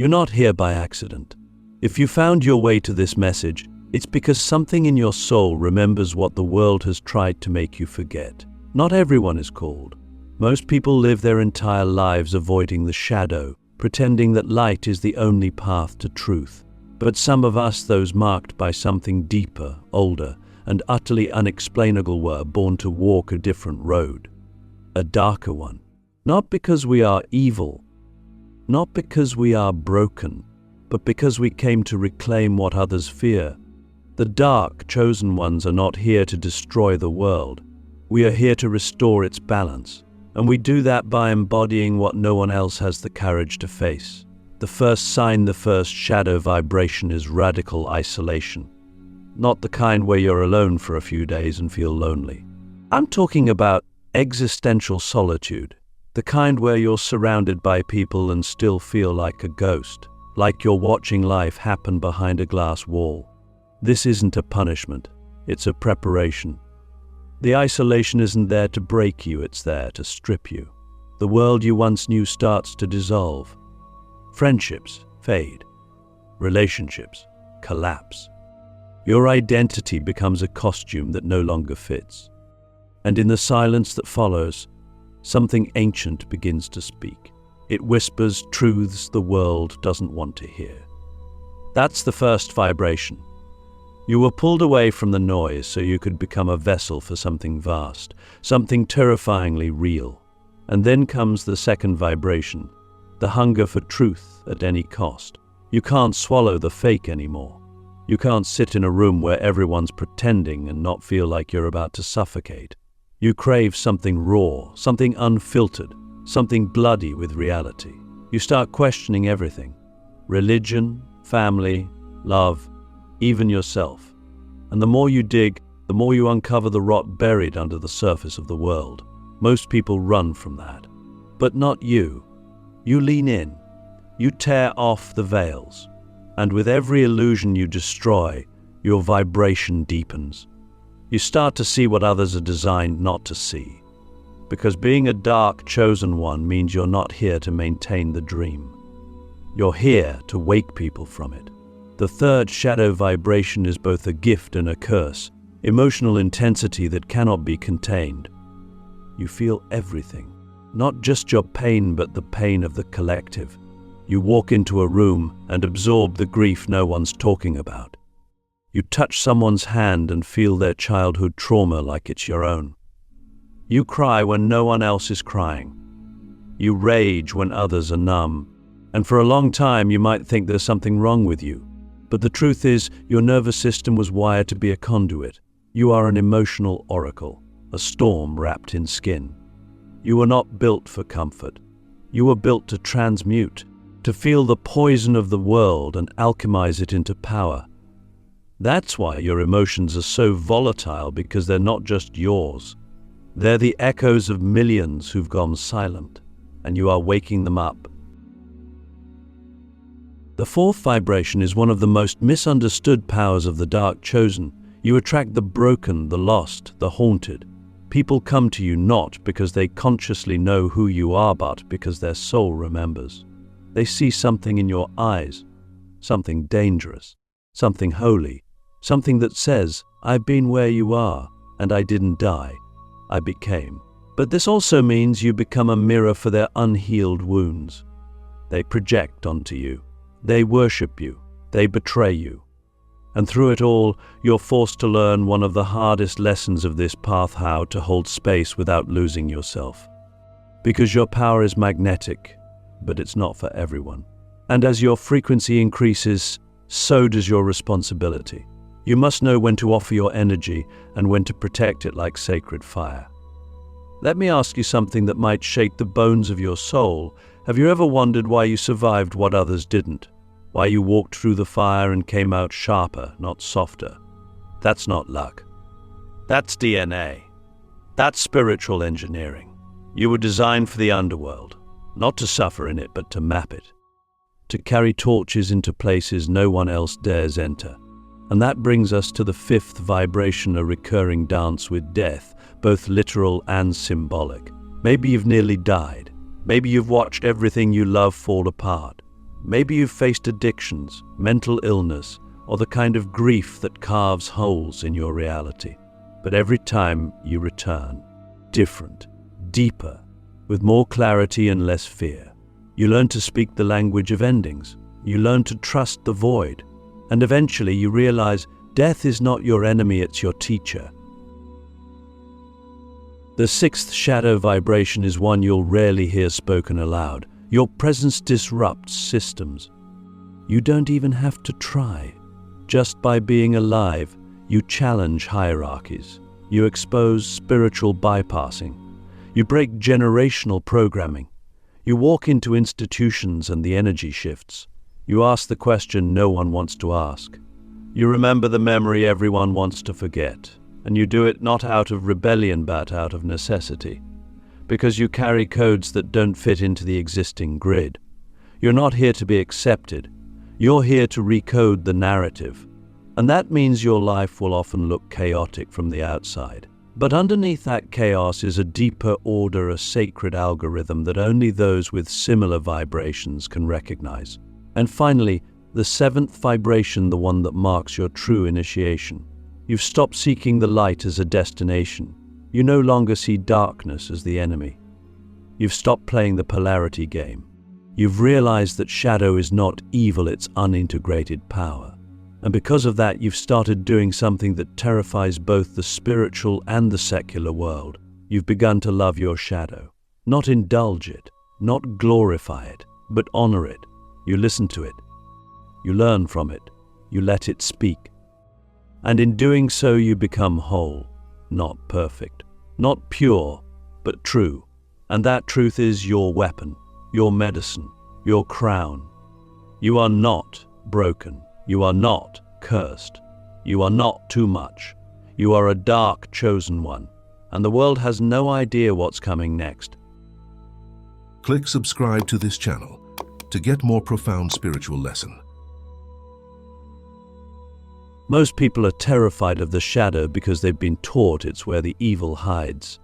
You're not here by accident. If you found your way to this message, it's because something in your soul remembers what the world has tried to make you forget. Not everyone is called. Most people live their entire lives avoiding the shadow, pretending that light is the only path to truth. But some of us, those marked by something deeper, older, and utterly unexplainable, were born to walk a different road, a darker one. Not because we are evil, not because we are broken, but because we came to reclaim what others fear. The dark, chosen ones are not here to destroy the world. We are here to restore its balance. And we do that by embodying what no one else has the courage to face. The first sign, the first shadow vibration is radical isolation. Not the kind where you're alone for a few days and feel lonely. I'm talking about existential solitude. The kind where you're surrounded by people and still feel like a ghost, like you're watching life happen behind a glass wall. This isn't a punishment, it's a preparation. The isolation isn't there to break you, it's there to strip you. The world you once knew starts to dissolve. Friendships fade. Relationships collapse. Your identity becomes a costume that no longer fits. And in the silence that follows, something ancient begins to speak. It whispers truths the world doesn't want to hear. That's the first vibration. You were pulled away from the noise so you could become a vessel for something vast, something terrifyingly real. And then comes the second vibration, the hunger for truth at any cost. You can't swallow the fake anymore. You can't sit in a room where everyone's pretending and not feel like you're about to suffocate. You crave something raw, something unfiltered, something bloody with reality. You start questioning everything. Religion, family, love, even yourself. And the more you dig, the more you uncover the rot buried under the surface of the world. Most people run from that. But not you. You lean in. You tear off the veils. And with every illusion you destroy, your vibration deepens. You start to see what others are designed not to see. Because being a dark, chosen one means you're not here to maintain the dream. You're here to wake people from it. The third shadow vibration is both a gift and a curse, emotional intensity that cannot be contained. You feel everything, not just your pain, but the pain of the collective. You walk into a room and absorb the grief no one's talking about. You touch someone's hand and feel their childhood trauma like it's your own. You cry when no one else is crying. You rage when others are numb. And for a long time you might think there's something wrong with you. But the truth is, your nervous system was wired to be a conduit. You are an emotional oracle, a storm wrapped in skin. You were not built for comfort. You were built to transmute, to feel the poison of the world and alchemize it into power. That's why your emotions are so volatile, because they're not just yours. They're the echoes of millions who've gone silent, and you are waking them up. The fourth vibration is one of the most misunderstood powers of the dark chosen. You attract the broken, the lost, the haunted. People come to you not because they consciously know who you are, but because their soul remembers. They see something in your eyes, something dangerous, something holy, something that says, I've been where you are, and I didn't die, I became. But this also means you become a mirror for their unhealed wounds. They project onto you. They worship you, they betray you. And through it all, you're forced to learn one of the hardest lessons of this path: how to hold space without losing yourself. Because your power is magnetic, but it's not for everyone. And as your frequency increases, so does your responsibility. You must know when to offer your energy and when to protect it like sacred fire. Let me ask you something that might shake the bones of your soul. Have you ever wondered why you survived what others didn't? Why you walked through the fire and came out sharper, not softer? That's not luck. That's DNA. That's spiritual engineering. You were designed for the underworld, not to suffer in it, but to map it. To carry torches into places no one else dares enter. And that brings us to the fifth vibration, a recurring dance with death, both literal and symbolic. Maybe you've nearly died. Maybe you've watched everything you love fall apart. Maybe you've faced addictions, mental illness, or the kind of grief that carves holes in your reality. But every time you return, different, deeper, with more clarity and less fear. You learn to speak the language of endings. You learn to trust the void. And eventually you realize death is not your enemy, it's your teacher. The sixth shadow vibration is one you'll rarely hear spoken aloud. Your presence disrupts systems. You don't even have to try. Just by being alive, you challenge hierarchies. You expose spiritual bypassing. You break generational programming. You walk into institutions and the energy shifts. You ask the question no one wants to ask. You remember the memory everyone wants to forget. And you do it not out of rebellion but out of necessity. Because you carry codes that don't fit into the existing grid. You're not here to be accepted. You're here to recode the narrative. And that means your life will often look chaotic from the outside. But underneath that chaos is a deeper order, a sacred algorithm that only those with similar vibrations can recognize. And finally, the seventh vibration, the one that marks your true initiation. You've stopped seeking the light as a destination. You no longer see darkness as the enemy. You've stopped playing the polarity game. You've realized that shadow is not evil, it's unintegrated power. And because of that, you've started doing something that terrifies both the spiritual and the secular world. You've begun to love your shadow. Not indulge it, not glorify it, but honor it. You listen to it. You learn from it. You let it speak. And in doing so, you become whole, not perfect, not pure, but true. And that truth is your weapon, your medicine, your crown. You are not broken. You are not cursed. You are not too much. You are a dark chosen one, and the world has no idea what's coming next. Click subscribe to this channel to get more profound spiritual lesson. Most people are terrified of the shadow because they've been taught it's where the evil hides.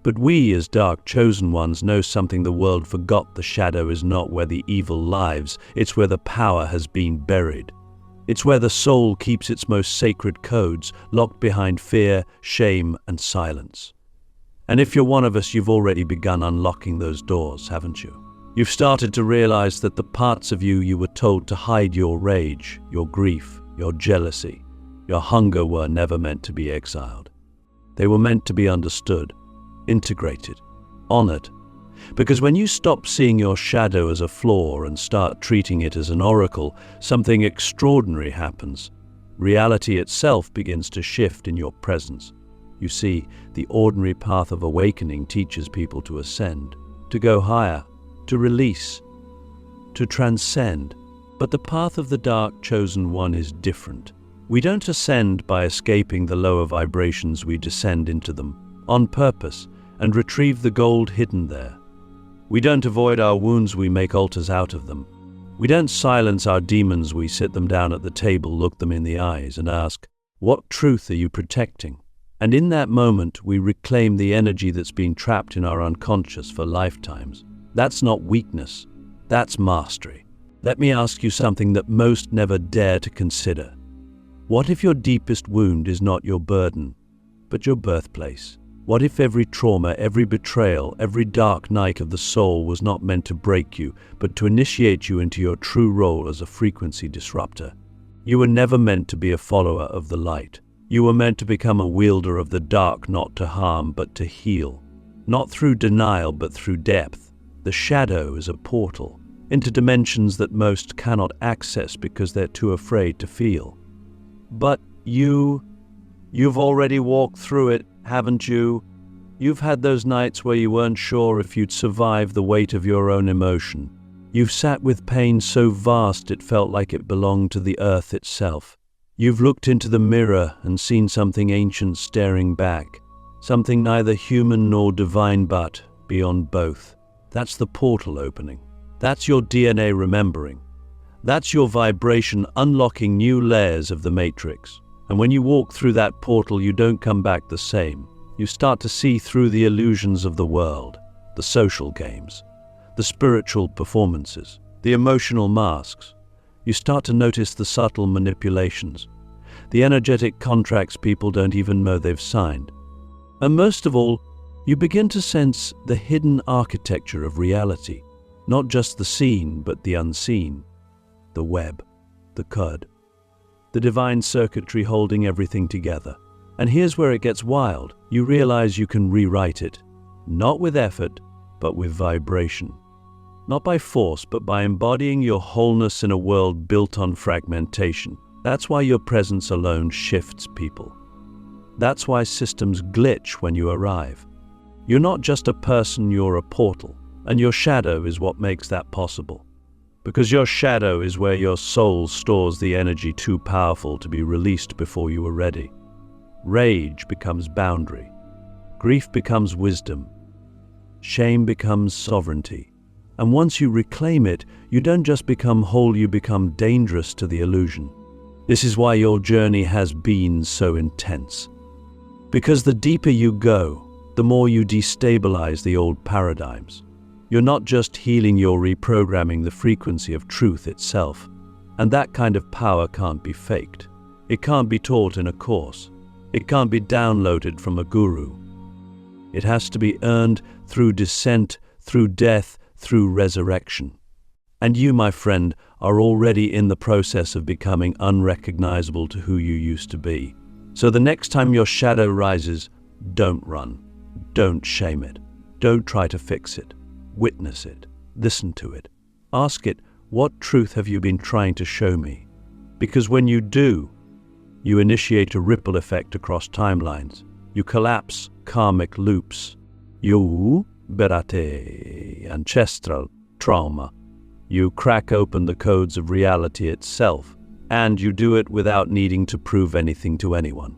But we, as dark chosen ones, know something the world forgot. The shadow is not where the evil lives, it's where the power has been buried. It's where the soul keeps its most sacred codes, locked behind fear, shame, and silence. And if you're one of us, you've already begun unlocking those doors, haven't you? You've started to realize that the parts of you were told to hide, your rage, your grief, your jealousy, your hunger, were never meant to be exiled. They were meant to be understood, integrated, honored. Because when you stop seeing your shadow as a flaw and start treating it as an oracle, something extraordinary happens. Reality itself begins to shift in your presence. You see, the ordinary path of awakening teaches people to ascend, to go higher, to release, to transcend. But the path of the dark chosen one is different. We don't ascend by escaping the lower vibrations, we descend into them, on purpose, and retrieve the gold hidden there. We don't avoid our wounds, we make altars out of them. We don't silence our demons, we sit them down at the table, look them in the eyes, and ask, what truth are you protecting? And in that moment, we reclaim the energy that's been trapped in our unconscious for lifetimes. That's not weakness, that's mastery. Let me ask you something that most never dare to consider. What if your deepest wound is not your burden, but your birthplace? What if every trauma, every betrayal, every dark night of the soul was not meant to break you, but to initiate you into your true role as a frequency disruptor? You were never meant to be a follower of the light. You were meant to become a wielder of the dark, not to harm, but to heal. Not through denial, but through depth. The shadow is a portal into dimensions that most cannot access because they're too afraid to feel. But you've already walked through it, haven't you? You've had those nights where you weren't sure if you'd survive the weight of your own emotion. You've sat with pain so vast it felt like it belonged to the earth itself. You've looked into the mirror and seen something ancient staring back, something neither human nor divine but beyond both. That's the portal opening. That's your DNA remembering. That's your vibration unlocking new layers of the matrix. And when you walk through that portal, you don't come back the same. You start to see through the illusions of the world, the social games, the spiritual performances, the emotional masks. You start to notice the subtle manipulations, the energetic contracts people don't even know they've signed. And most of all, you begin to sense the hidden architecture of reality, not just the seen, but the unseen, the web, the code, the divine circuitry holding everything together. And here's where it gets wild. You realize you can rewrite it, not with effort, but with vibration. Not by force, but by embodying your wholeness in a world built on fragmentation. That's why your presence alone shifts people. That's why systems glitch when you arrive. You're not just a person, you're a portal. And your shadow is what makes that possible. Because your shadow is where your soul stores the energy too powerful to be released before you are ready. Rage becomes boundary. Grief becomes wisdom. Shame becomes sovereignty. And once you reclaim it, you don't just become whole, you become dangerous to the illusion. This is why your journey has been so intense. Because the deeper you go, the more you destabilize the old paradigms. You're not just healing, you're reprogramming the frequency of truth itself. And that kind of power can't be faked. It can't be taught in a course. It can't be downloaded from a guru. It has to be earned through descent, through death, through resurrection. And you, my friend, are already in the process of becoming unrecognizable to who you used to be. So the next time your shadow rises, don't run. Don't shame it. Don't try to fix it. Witness it. Listen to it. Ask it, what truth have you been trying to show me? Because when you do, you initiate a ripple effect across timelines. You collapse karmic loops. You berate ancestral trauma. You crack open the codes of reality itself, and you do it without needing to prove anything to anyone.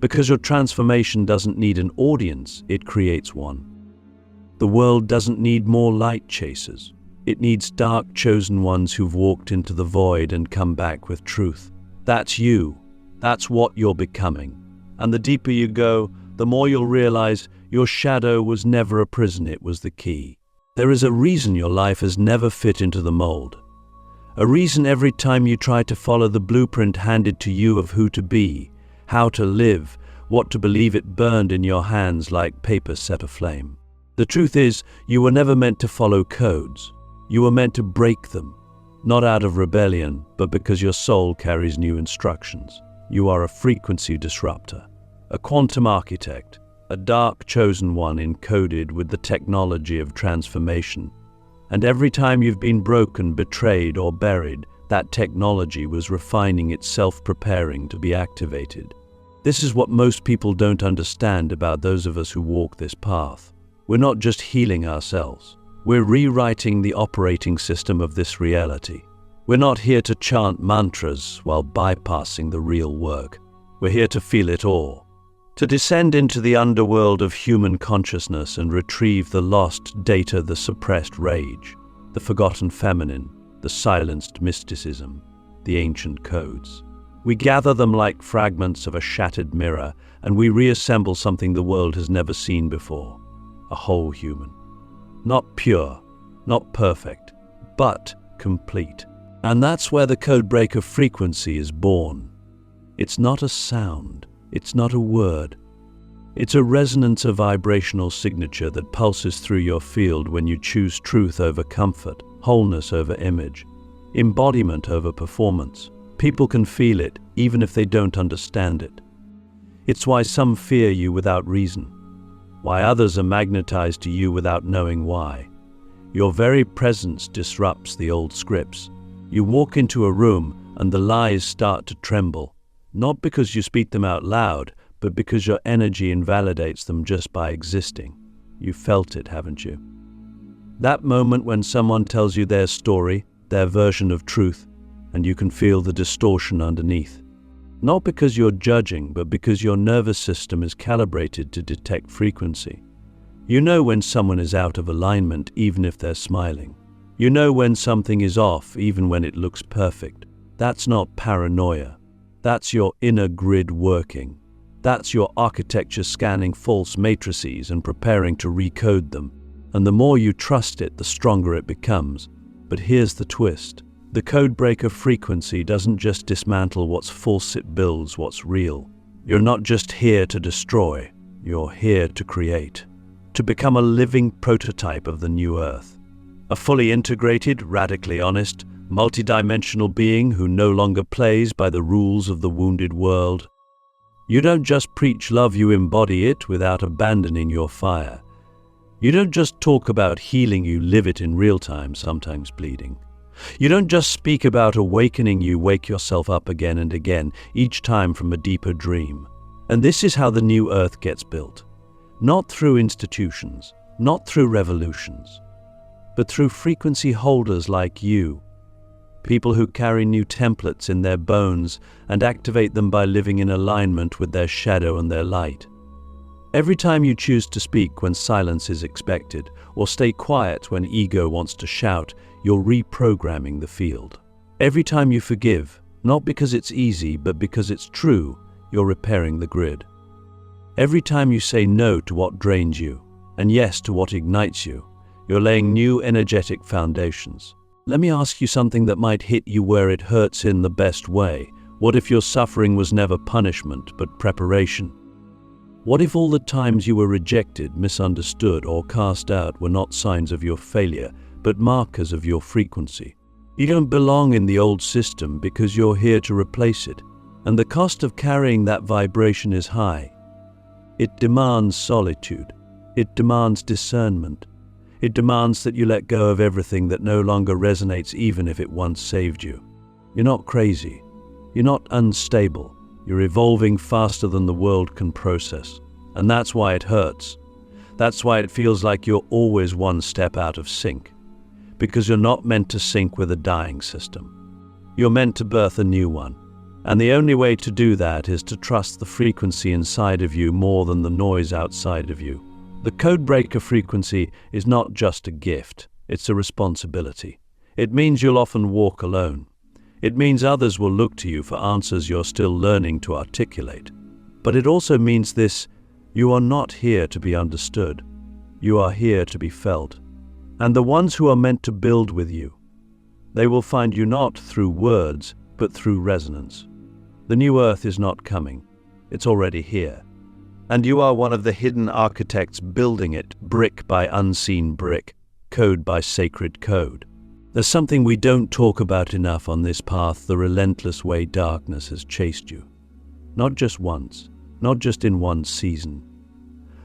Because your transformation doesn't need an audience, it creates one. The world doesn't need more light chasers. It needs dark chosen ones who've walked into the void and come back with truth. That's you. That's what you're becoming. And the deeper you go, the more you'll realize your shadow was never a prison, it was the key. There is a reason your life has never fit into the mold. A reason every time you try to follow the blueprint handed to you of who to be, how to live, what to believe, it burned in your hands like paper set aflame. The truth is, you were never meant to follow codes. You were meant to break them, not out of rebellion, but because your soul carries new instructions. You are a frequency disruptor, a quantum architect, a dark chosen one encoded with the technology of transformation. And every time you've been broken, betrayed, or buried, that technology was refining itself, preparing to be activated. This is what most people don't understand about those of us who walk this path. We're not just healing ourselves. We're rewriting the operating system of this reality. We're not here to chant mantras while bypassing the real work. We're here to feel it all, to descend into the underworld of human consciousness and retrieve the lost data, the suppressed rage, the forgotten feminine, the silenced mysticism, the ancient codes. We gather them like fragments of a shattered mirror, and we reassemble something the world has never seen before. A whole human. Not pure, not perfect, but complete. And that's where the codebreaker frequency is born. It's not a sound, it's not a word. It's a resonance, a vibrational signature that pulses through your field when you choose truth over comfort, wholeness over image, embodiment over performance. People can feel it, even if they don't understand it. It's why some fear you without reason, why others are magnetized to you without knowing why. Your very presence disrupts the old scripts. You walk into a room and the lies start to tremble, not because you speak them out loud, but because your energy invalidates them just by existing. You felt it, haven't you? That moment when someone tells you their story, their version of truth, and you can feel the distortion underneath. Not because you're judging, but because your nervous system is calibrated to detect frequency. You know when someone is out of alignment, even if they're smiling. You know when something is off, even when it looks perfect. That's not paranoia. That's your inner grid working. That's your architecture scanning false matrices and preparing to recode them. And the more you trust it, the stronger it becomes. But here's the twist. The codebreaker frequency doesn't just dismantle what's false, it builds what's real. You're not just here to destroy, you're here to create. To become a living prototype of the new Earth. A fully integrated, radically honest, multidimensional being who no longer plays by the rules of the wounded world. You don't just preach love, you embody it without abandoning your fire. You don't just talk about healing, you live it in real time, sometimes bleeding. You don't just speak about awakening, you wake yourself up again and again, each time from a deeper dream. And this is how the new Earth gets built. Not through institutions, not through revolutions, but through frequency holders like you. People who carry new templates in their bones and activate them by living in alignment with their shadow and their light. Every time you choose to speak when silence is expected, or stay quiet when ego wants to shout, you're reprogramming the field. Every time you forgive, not because it's easy, but because it's true, you're repairing the grid. Every time you say no to what drains you, and yes to what ignites you, you're laying new energetic foundations. Let me ask you something that might hit you where it hurts in the best way. What if your suffering was never punishment, but preparation? What if all the times you were rejected, misunderstood, or cast out were not signs of your failure, but markers of your frequency? You don't belong in the old system because you're here to replace it, and the cost of carrying that vibration is high. It demands solitude. It demands discernment. It demands that you let go of everything that no longer resonates, even if it once saved you. You're not crazy. You're not unstable. You're evolving faster than the world can process. And that's why it hurts. That's why it feels like you're always one step out of sync. Because you're not meant to sync with a dying system. You're meant to birth a new one. And the only way to do that is to trust the frequency inside of you more than the noise outside of you. The codebreaker frequency is not just a gift, it's a responsibility. It means you'll often walk alone. It means others will look to you for answers you're still learning to articulate. But it also means this: you are not here to be understood. You are here to be felt. And the ones who are meant to build with you, they will find you not through words, but through resonance. The new Earth is not coming. It's already here. And you are one of the hidden architects building it, brick by unseen brick, code by sacred code. There's something we don't talk about enough on this path, the relentless way darkness has chased you. Not just once, not just in one season,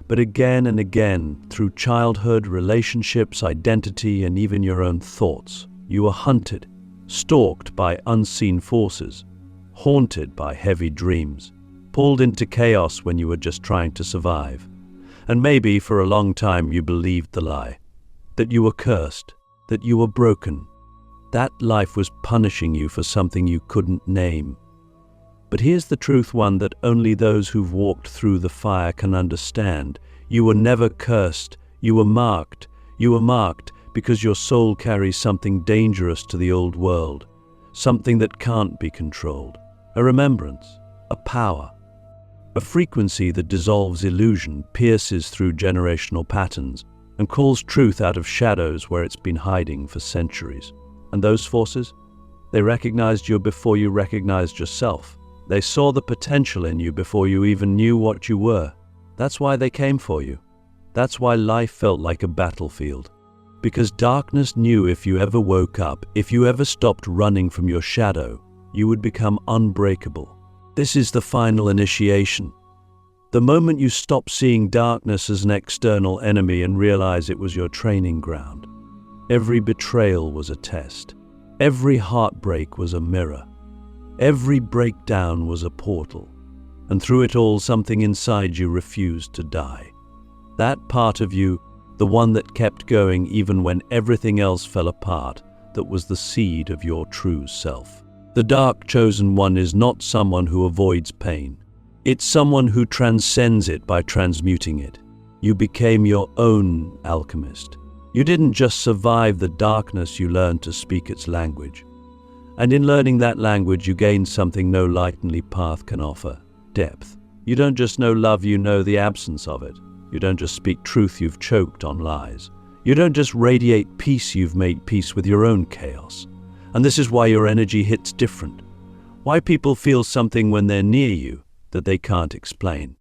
but again and again, through childhood, relationships, identity, and even your own thoughts. You were hunted, stalked by unseen forces, haunted by heavy dreams, pulled into chaos when you were just trying to survive. And maybe for a long time you believed the lie, that you were cursed, that you were broken, that life was punishing you for something you couldn't name. But here's the truth, one that only those who've walked through the fire can understand. You were never cursed, you were marked. You were marked because your soul carries something dangerous to the old world, something that can't be controlled. A remembrance, a power, a frequency that dissolves illusion, pierces through generational patterns, and calls truth out of shadows where it's been hiding for centuries. And those forces? They recognized you before you recognized yourself. They saw the potential in you before you even knew what you were. That's why they came for you. That's why life felt like a battlefield. Because darkness knew if you ever woke up, if you ever stopped running from your shadow, you would become unbreakable. This is the final initiation. The moment you stop seeing darkness as an external enemy and realize it was your training ground. Every betrayal was a test. Every heartbreak was a mirror. Every breakdown was a portal. And through it all, something inside you refused to die. That part of you, the one that kept going even when everything else fell apart, that was the seed of your true self. The dark chosen one is not someone who avoids pain. It's someone who transcends it by transmuting it. You became your own alchemist. You didn't just survive the darkness, you learned to speak its language. And in learning that language, you gained something no lightly path can offer: depth. You don't just know love, you know the absence of it. You don't just speak truth, you've choked on lies. You don't just radiate peace, you've made peace with your own chaos. And this is why your energy hits different. Why people feel something when they're near you that they can't explain.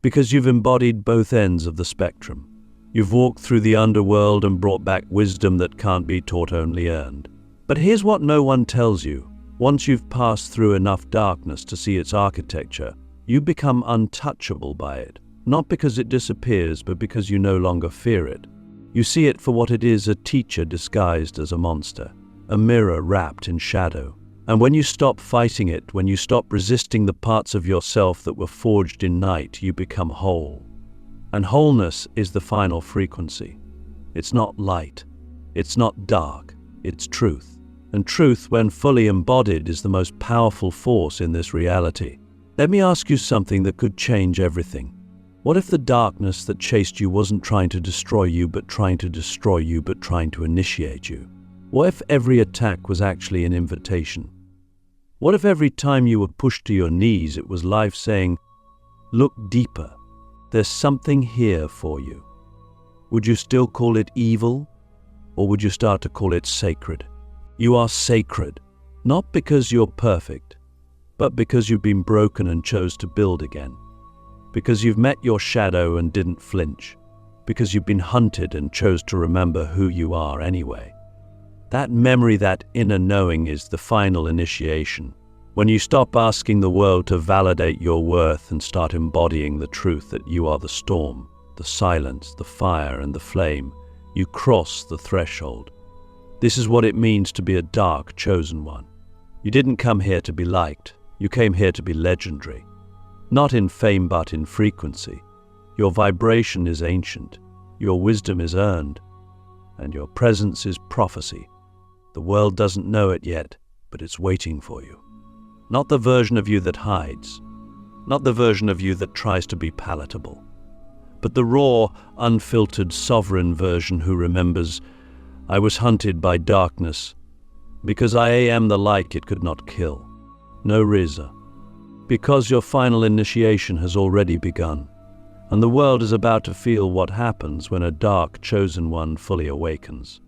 Because you've embodied both ends of the spectrum. You've walked through the underworld and brought back wisdom that can't be taught, only earned. But here's what no one tells you. Once you've passed through enough darkness to see its architecture, you become untouchable by it. Not because it disappears, but because you no longer fear it. You see it for what it is, a teacher disguised as a monster, a mirror wrapped in shadow. And when you stop fighting it, when you stop resisting the parts of yourself that were forged in night, you become whole. And wholeness is the final frequency. It's not light, it's not dark, it's truth. And truth, when fully embodied, is the most powerful force in this reality. Let me ask you something that could change everything. What if the darkness that chased you wasn't trying to destroy you, but trying to destroy you, but trying to initiate you? What if every attack was actually an invitation? What if every time you were pushed to your knees, it was life saying, look deeper, there's something here for you? Would you still call it evil, or would you start to call it sacred? You are sacred, not because you're perfect, but because you've been broken and chose to build again. Because you've met your shadow and didn't flinch. Because you've been hunted and chose to remember who you are anyway. That memory, that inner knowing, is the final initiation. When you stop asking the world to validate your worth and start embodying the truth that you are the storm, the silence, the fire, and the flame, you cross the threshold. This is what it means to be a dark, chosen one. You didn't come here to be liked. You came here to be legendary. Not in fame, but in frequency. Your vibration is ancient. Your wisdom is earned. And your presence is prophecy. The world doesn't know it yet, but it's waiting for you. Not the version of you that hides. Not the version of you that tries to be palatable. But the raw, unfiltered, sovereign version who remembers, I was hunted by darkness, because I am the light it could not kill. No Riza. Because your final initiation has already begun, and the world is about to feel what happens when a dark, chosen one fully awakens.